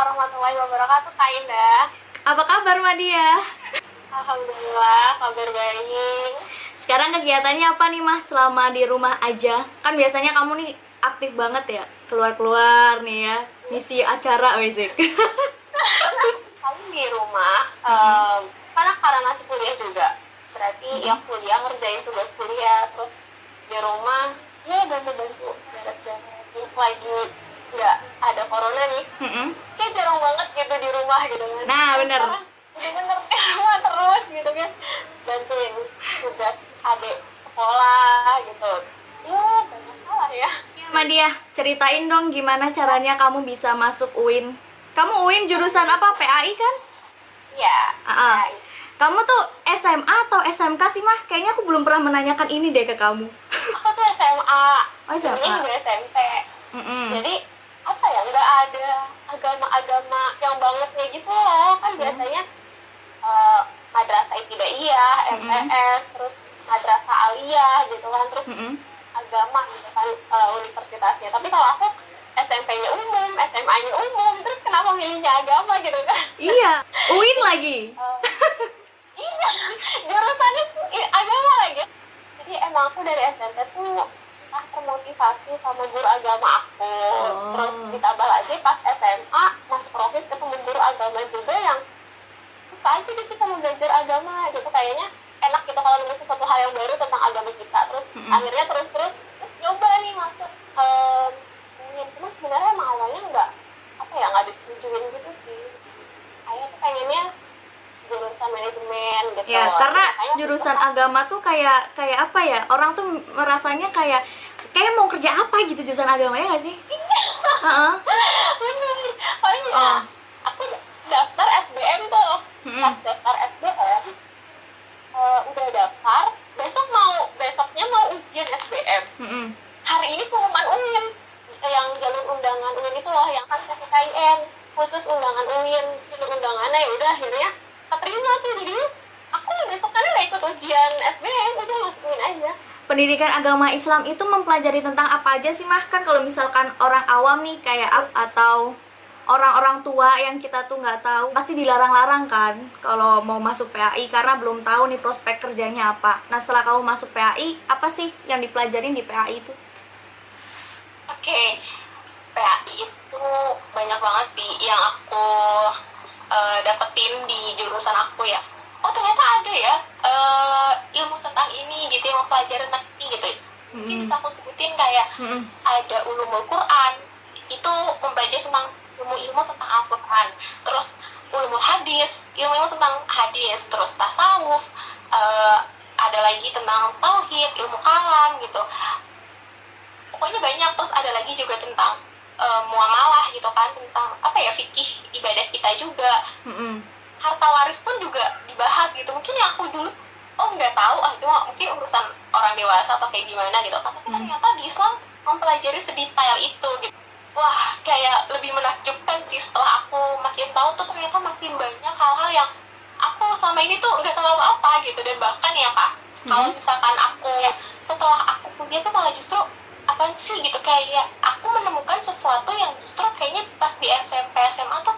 warahmatullahi wabarakatuh, Kak Indah. Apa kabar Madia? Alhamdulillah, kabar baik. Sekarang kegiatannya apa nih Mah selama di rumah aja? Kan biasanya kamu nih aktif banget ya, keluar-keluar nih ya, ngisi acara basic. Kami di rumah, karena masih kuliah juga. Berarti ya kuliah, ngerjain tugas kuliah, terus di rumah, ya bantu-bantu beres-beres. Lagi nggak ada corona nih, kayak jarang banget gitu di rumah gitu kan. Nah, bener. Bener di rumah terus gitu kan, bantuin tugas adik sekolah gitu. Ya banyak salah ya. Ya Madia, ceritain dong gimana caranya kamu bisa masuk UIN. Kamu UIN jurusan apa? PAI kan? Iya. Ah. Ya, Kamu tuh SMA atau SMK sih Mah? Kayaknya aku belum pernah menanyakan ini deh ke kamu. aku tuh SMA. Oh, SMA. Ini juga SMP. Mm-mm. Jadi apa ya, nggak ada agama-agama yang banget kayak gitu loh. Kan biasanya madrasah ibtidaiyah, MTS, terus madrasah aliyah gitu kan, terus agama gitu kan, universitasnya. Tapi kalau aku SMP-nya umum, SMA-nya umum, terus kenapa milihnya agama gitu kan? Iya, UIN lagi. Iya, jurusannya tuh agama lagi. Jadi emang aku dari SMP tuh termotivasi sama guru agama aku. Terus ditambah lagi pas SMA masuk profil ketemu guru agama juga yang suka aja gitu sama belajar agama gitu, kayaknya enak gitu kalau nemu sesuatu hal yang baru tentang agama kita. Terus akhirnya terus nyoba nih masuk cuma sebenarnya emang awalnya nggak disetujuin gitu sih. Kayak pengennya jurusan manajemen gitu. Ya, karena jurusan agama tuh kayak apa ya? Orang tuh merasanya kayak mau kerja apa gitu jurusan agama, ya nggak sih? Heeh. Bener. Soalnya aku daftar SBM tuh. Pas daftar SBM, udah daftar, besoknya mau ujian SBM. Hari ini pengumuman UIN, yang jalur undangan UIN itu loh, yang kan KKIN khusus undangan UIN, jalur undangannya ya udah akhirnya keterima tuh. Jadi aku besoknya nggak ikut ujian SBM, udah masuk UIN aja. Pendidikan agama Islam itu mempelajari tentang apa aja sih Mah? Kan kalau misalkan orang awam nih kayak atau orang-orang tua yang kita tuh nggak tahu, pasti dilarang-larang kan kalau mau masuk PAI karena belum tahu nih prospek kerjanya apa. Nah, setelah kamu masuk PAI, apa sih yang dipelajarin di PAI itu? Oke, PAI itu banyak banget yang aku dapetin di jurusan aku ya. Oh ternyata ada ya ilmu tentang ini gitu, yang mempelajari tentang ini gitu. Mungkin bisa aku sebutin kayak ada ulumul Quran, itu mempelajari tentang ilmu tentang Al-Quran. Terus ulumul hadis, ilmu tentang hadis. Terus tasawuf, ada lagi tentang tauhid, ilmu kalam gitu. Pokoknya banyak. Terus ada lagi juga tentang muamalah gitu kan, tentang apa ya, fikih ibadah kita juga. Harta waris pun juga dibahas gitu. Mungkin yang aku dulu nggak tahu, itu mungkin urusan orang dewasa atau kayak gimana gitu. Tapi ternyata di Islam mempelajari sedetail itu gitu. Wah, kayak lebih menakjubkan sih setelah aku makin tahu tuh, ternyata makin banyak hal-hal yang aku selama ini tuh nggak tahu apa gitu. Dan bahkan ya Kak, kalau misalkan aku setelah aku kuliah tuh malah justru apa sih gitu, kayak aku menemukan sesuatu yang justru kayaknya pas di SMP SMA tuh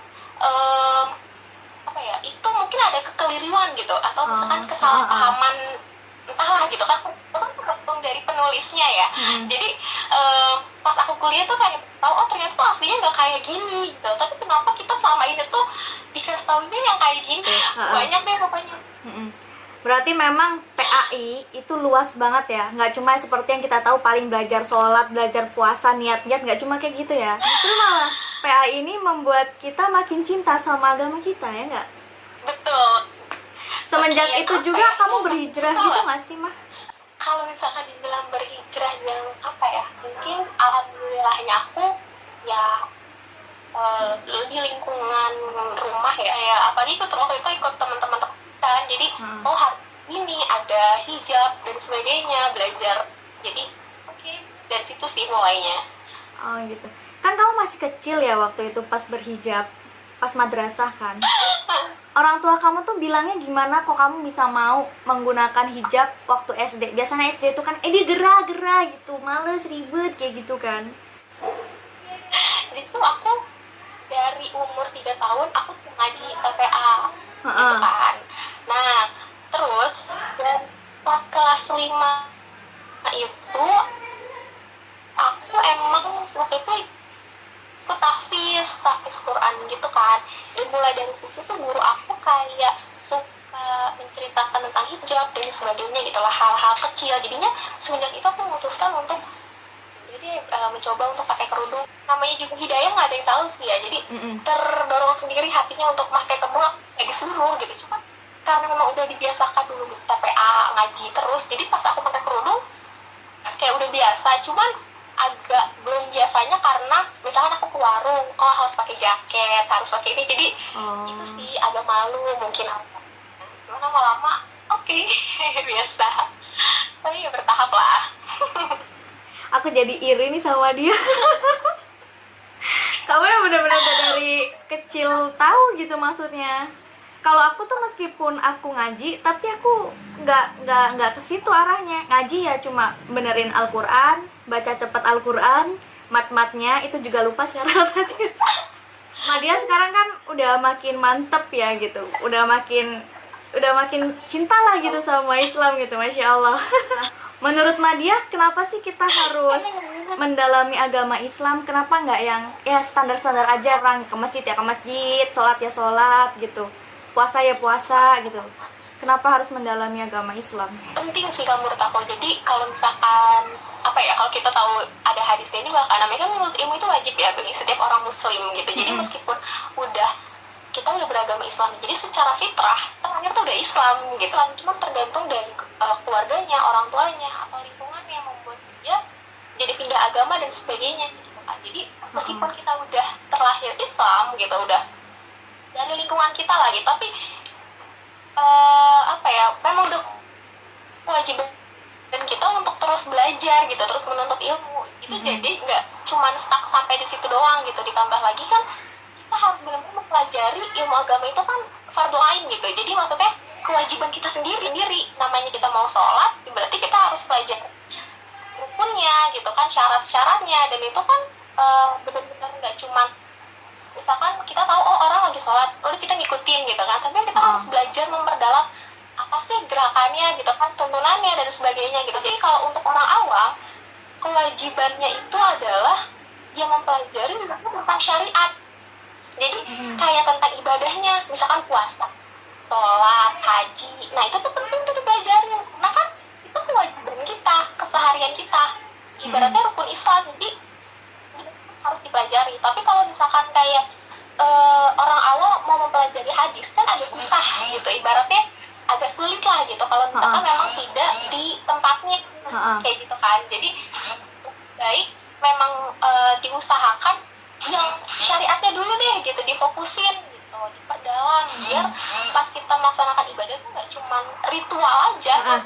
apa ya, itu mungkin ada kekeliruan gitu, atau misalkan kesalahpahaman entahlah gitu kan. Itu kan tergantung dari penulisnya ya. Jadi pas aku kuliah tuh kayak tahu, ternyata tuh aslinya nggak kayak gini gitu. Tapi kenapa kita selama ini tuh dikasih taunya yang kayak gini? Banyak deh pokoknya. Berarti memang PAI itu luas banget ya, nggak cuma seperti yang kita tahu paling belajar sholat, belajar puasa, niat-niat, nggak cuma kayak gitu ya. Justru malah PAI ini membuat kita makin cinta sama agama kita, ya nggak? Betul. Semenjak itu juga kamu berhijrah gitu nggak sih Mah? Kalau misalkan dibilang berhijrah yang apa ya, mungkin alhamdulillahnya aku ya di lingkungan rumah ya apalagi waktu itu ikut teman-teman kan. Jadi harus ini ada hijab dan sebagainya, belajar. Jadi oke, dari situ sih mulainya. Oh gitu. Kan kamu masih kecil ya waktu itu pas berhijab, pas madrasah kan? Orang tua kamu tuh bilangnya gimana kok kamu bisa mau menggunakan hijab waktu SD? Biasanya SD itu kan dia gerah-gerah gitu, males, ribet kayak gitu kan? Itu aku dari umur 3 hafiz Quran gitu kan. Dan mulai dari situ tuh guru aku kayak suka menceritakan tentang hijab dan sebagainya gitu lah, hal-hal kecil. Jadinya semenjak itu aku memutuskan untuk mencoba untuk pakai kerudung. Namanya juga hidayah, nggak ada yang tahu sih ya, jadi terdorong sendiri hatinya untuk pakai kerudung, kayak disuruh gitu. Cuma karena memang udah dibiasakan dulu TPA ngaji terus, jadi pas aku pakai kerudung kayak udah biasa. Cuman agak belum biasanya karena misalkan aku ke warung, harus pakai jaket, harus pakai ini, jadi itu sih agak malu mungkin. Cuman lama-lama oke. Biasa, tapi ya bertahap lah. Aku jadi iri nih sama dia. Kamu yang benar-benar dari kecil tahu gitu maksudnya. Kalau aku tuh meskipun aku ngaji, tapi aku nggak ke situ arahnya. Ngaji ya cuma benerin Al-Quran, baca cepet Al-Quran, mat-matnya itu juga lupa sekarang tadi. Madia sekarang kan udah makin mantep ya gitu, udah makin cinta lah gitu sama Islam gitu, Masya Allah. Menurut Madia, kenapa sih kita harus mendalami agama Islam? Kenapa nggak yang ya standar-standar aja, orang ke masjid ya ke masjid, sholat ya sholat gitu, puasa ya puasa gitu? Kenapa harus mendalami agama Islam? Penting sih kalau menurut aku. Jadi kalau misalkan kalau kita tahu ada hadisnya ini, namanya kan menurut ilmu itu wajib ya bagi setiap orang muslim gitu. Jadi meskipun kita udah beragama Islam, jadi secara fitrah orangnya tuh udah Islam gitu kan. Cuma tergantung dari keluarganya, orang tuanya, atau lingkungannya yang membuat dia jadi pindah agama dan sebagainya gitu kan. Jadi meskipun kita udah terlahir Islam gitu, udah dari lingkungan kita lagi, tapi memang udah kewajiban dan kita untuk terus belajar gitu, terus menuntut ilmu itu. Jadi nggak cuma stuck sampai di situ doang gitu. Ditambah lagi kan kita harus benar-benar mempelajari ilmu agama itu kan fardu ain gitu. Jadi maksudnya kewajiban kita sendiri. Namanya kita mau sholat, berarti kita harus pelajari rukunnya gitu kan, syarat-syaratnya. Dan itu kan benar-benar nggak cuma misalkan kita tahu orang lagi sholat, udah kita ngikutin gitu kan, tapi kita harus belajar memperdalam apa sih gerakannya gitu kan, tuntunannya dan sebagainya gitu. Jadi kalau untuk orang awam, kewajibannya itu adalah yang mempelajari tentang syariat. Jadi kayak tentang ibadahnya, misalkan puasa, sholat, haji, nah itu tuh penting tuh dipelajarin. Nah kan itu kewajiban kita, keseharian kita, ibaratnya rukun Islam, jadi harus dipelajari. Tapi kalau misalkan kayak orang awam mau mempelajari hadis kan agak susah gitu, ibaratnya agak sulit lah gitu kalau misalkan memang tidak di tempatnya kayak gitu kan. Jadi baik memang diusahakan yang syariatnya dulu deh gitu, difokusin gitu, diperdalam, biar pas kita melaksanakan ibadah itu nggak cuma ritual aja.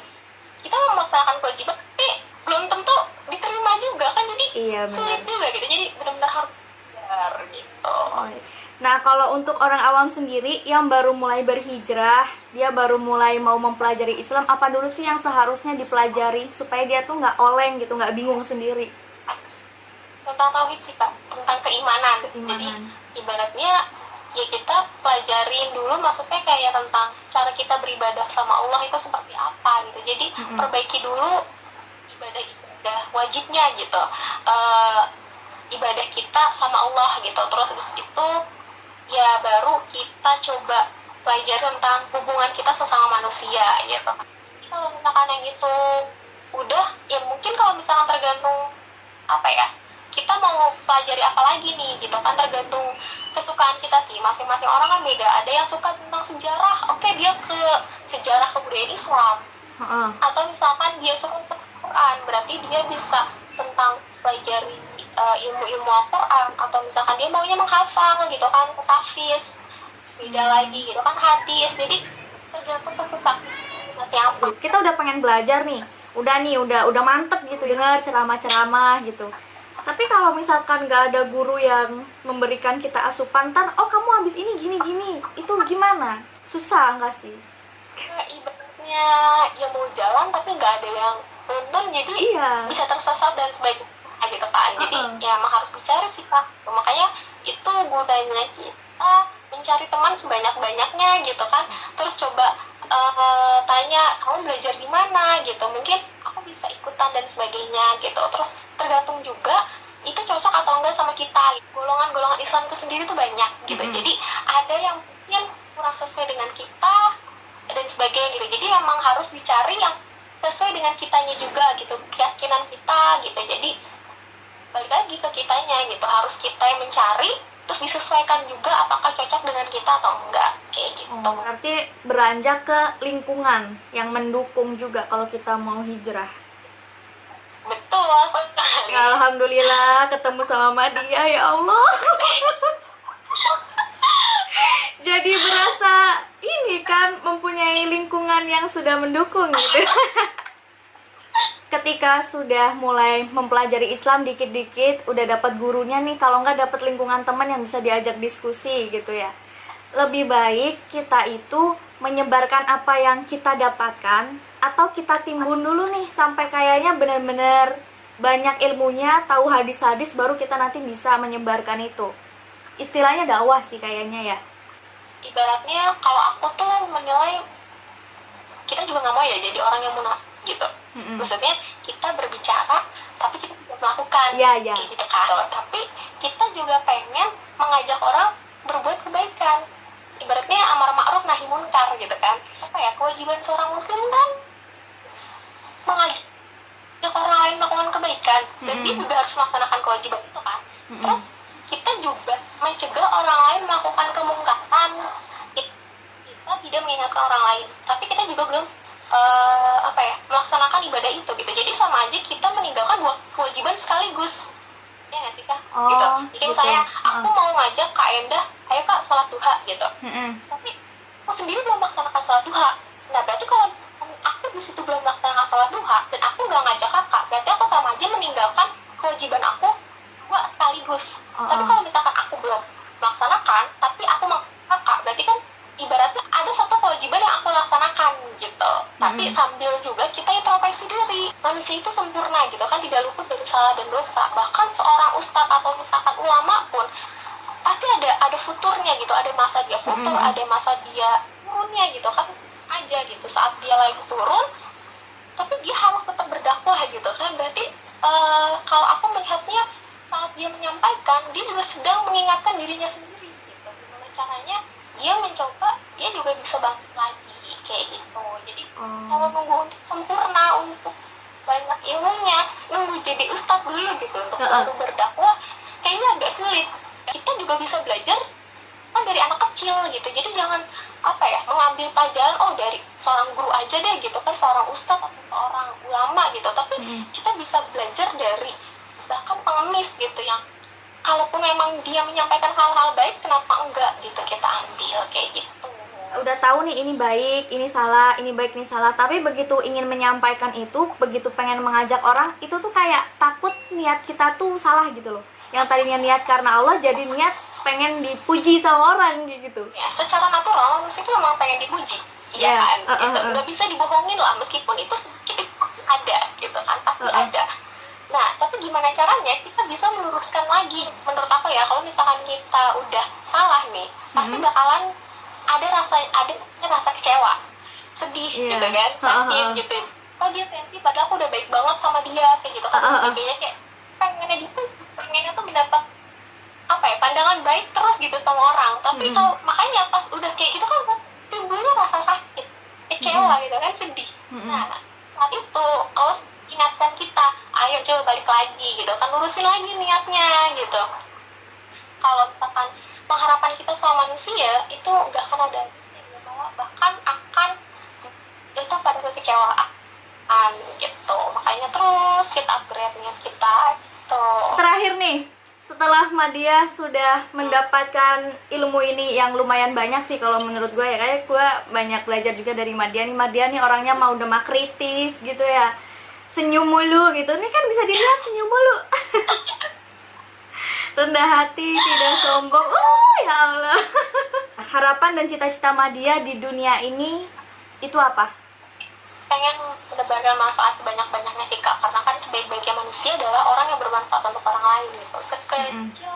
Kita melaksanakan kewajiban tapi belum tentu diterima juga kan, jadi sulit juga gitu. Jadi benar-benar harus belajar gitu. Nah, kalau untuk orang awam sendiri yang baru mulai berhijrah, dia baru mulai mau mempelajari Islam, apa dulu sih yang seharusnya dipelajari supaya dia tuh nggak oleng gitu, nggak bingung sendiri? Tentang tauhid sih Pak, tentang keimanan. Jadi ibaratnya ya kita pelajarin dulu, maksudnya kayak tentang cara kita beribadah sama Allah itu seperti apa gitu. Jadi perbaiki dulu ibadah wajibnya gitu, ibadah kita sama Allah gitu. Terus habis itu ya baru kita coba pelajari tentang hubungan kita sesama manusia gitu. Jadi kalau misalkan yang itu udah, ya mungkin kalau misalkan tergantung kita mau pelajari apa lagi nih gitu kan, tergantung kesukaan kita sih. Masing-masing orang kan beda. Ada yang suka tentang sejarah, oke, dia ke sejarah kebudayaan Islam. Atau misalkan dia suka tentang Quran, berarti dia bisa tentang pelajari ilmu-ilmu Al-Quran. Atau misalkan dia maunya menghafal gitu kan, tahfiz, beda lagi gitu kan, hadis. Jadi tergantung kesukaan apa. Kita udah pengen belajar nih, udah mantep gitu dengar ceramah-ceramah gitu. Tapi kalau misalkan nggak ada guru yang memberikan kita asupan, kamu habis ini gini-gini, itu gimana? Susah nggak sih? Ibaratnya ya mau jalan tapi nggak ada yang nonton, jadi bisa tersesat dan sebagainya gitu kan. Jadi ya emang harus dicari sih Pak. Makanya itu gunanya kita mencari teman sebanyak-banyaknya gitu kan. Terus coba tanya, kamu belajar di mana gitu, mungkin aku bisa ikutan dan sebagainya gitu. Terus tergantung juga itu cocok atau enggak sama kita. Golongan-golongan Islam itu sendiri tuh banyak gitu. Jadi ada yang mungkin kurang sesuai dengan kita dan sebagainya gitu. Jadi emang harus dicari yang sesuai dengan kitanya juga gitu, keyakinan kita gitu. Jadi balik lagi ke kitanya gitu, harus kita yang mencari, terus disesuaikan juga apakah cocok dengan kita atau enggak, kayak gitu. Berarti beranjak ke lingkungan yang mendukung juga kalau kita mau hijrah. Betul sekali. Alhamdulillah ketemu sama Madia, ya Allah. Jadi berasa ini kan mempunyai lingkungan yang sudah mendukung gitu. Ketika sudah mulai mempelajari Islam dikit-dikit, udah dapat gurunya nih, kalau nggak dapat lingkungan teman yang bisa diajak diskusi gitu ya. Lebih baik kita itu menyebarkan apa yang kita dapatkan, atau kita timbun dulu nih sampai kayaknya benar-benar banyak ilmunya, tahu hadis-hadis, baru kita nanti bisa menyebarkan itu. Istilahnya dakwah sih kayaknya ya. Ibaratnya kalau aku tuh menilai, kita juga nggak mau ya jadi orang yang munafik gitu. Maksudnya kita berbicara tapi kita tidak melakukan, gitu kan. Tapi kita juga pengen mengajak orang berbuat kebaikan. Ibaratnya amar ma'ruf nahi munkar gitu kan. Apa ya, kewajiban seorang muslim kan mengajak orang lain melakukan kebaikan, dan dia juga harus melaksanakan kewajiban itu kan. Terus kita juga mencegah orang lain melakukan kemungkaran. Kita tidak mengingatkan orang lain, tapi kita juga belum melaksanakan ibadah itu gitu. Jadi sama aja kita meninggalkan dua kewajiban sekaligus, ya nggak sih Kak? Gitu. Jadi misalnya aku mau ngajak Kak Endah, ayo Kak salat duha gitu, tapi aku sendiri belum melaksanakan salat duha. Nah berarti kalau aku di situ belum melaksanakan salat duha dan aku nggak ngajak Kakak, berarti aku sama aja meninggalkan kewajiban aku dua sekaligus. Tapi kalau misalkan aku belum melaksanakan tapi aku mengajak Kakak, berarti kan ibaratnya ada satu kewajiban yang aku laksanakan gitu. Tapi sambil juga kita introspeksi diri. Manusia itu sempurna gitu kan, tidak luput dari salah dan dosa. Bahkan seorang ustadz atau misalkan ulama pun pasti ada futurnya gitu, ada masa dia futur, ada masa dia turunnya gitu kan, aja gitu. Saat dia lagi turun, tapi dia harus tetap berdakwah gitu kan. Berarti kalau aku melihatnya, saat dia menyampaikan, dia juga sedang mengingatkan dirinya sendiri gitu. Gimana caranya dia mencoba, dia juga bisa bangkit lagi kayak gitu. Jadi kalau nunggu untuk sempurna, untuk banyak ilmunya, nunggu jadi ustadz dulu gitu untuk baru berdakwah, kayaknya agak sulit. Kita juga bisa belajar kan dari anak kecil gitu. Jadi jangan mengambil pelajaran dari seorang guru aja deh gitu kan, seorang ustadz atau seorang ulama gitu. Tapi kita bisa belajar dari bahkan pengemis gitu, yang kalaupun memang dia menyampaikan hal-hal baik, kenapa enggak gitu kita ambil kayak gitu. Udah tahu nih ini baik, ini salah, ini baik, ini salah, tapi begitu ingin menyampaikan itu, begitu pengen mengajak orang, itu tuh kayak takut niat kita tuh salah gitu loh. Yang tadinya niat karena Allah jadi niat pengen dipuji sama orang gitu. Ya, secara natural manusia itu memang pengen dipuji. Iya kan? Gitu. Nggak bisa dibohongin lah, meskipun itu sedikit ada gitu kan, pasti ada. Nah, tapi gimana caranya kita bisa meluruskan lagi? Menurut aku ya, kalau misalkan kita udah salah nih, pasti bakalan ada rasa kecewa, sedih gitu kan, sakit gitu. Oh dia sensi, padahal aku udah baik banget sama dia kayak gitu kan, sebagainya, kayak pengennya tuh mendapat pandangan baik terus gitu sama orang. Tapi kalau makanya pas udah kayak gitu kan timbulnya rasa sakit, kecewa gitu kan, sedih. Nah, saat itu kalau ingatkan kita, ayo coba balik lagi gitu kan, lurusin lagi niatnya gitu. Kalau misalkan pengharapan kita sama manusia itu nggak akan ada habisnya, bahkan akan jatuh pada kekecewaan gitu. Makanya terus kita upgrade niat kita gitu. Terakhir nih, Setelah Madia sudah mendapatkan ilmu ini yang lumayan banyak sih kalau menurut gue ya, kayak gue banyak belajar juga dari Madia nih. Madia nih orangnya mau demak kritis gitu ya, senyum mulu gitu. Ini kan bisa dilihat senyum mulu. Rendah hati, tidak sombong. Oh ya Allah. Harapan dan cita-cita Madia di dunia ini itu apa? Pengen menebarkan manfaat sebanyak-banyaknya sih Kak, karena kan sebaik-baiknya manusia adalah orang yang bermanfaat untuk orang lain gitu. Sekecil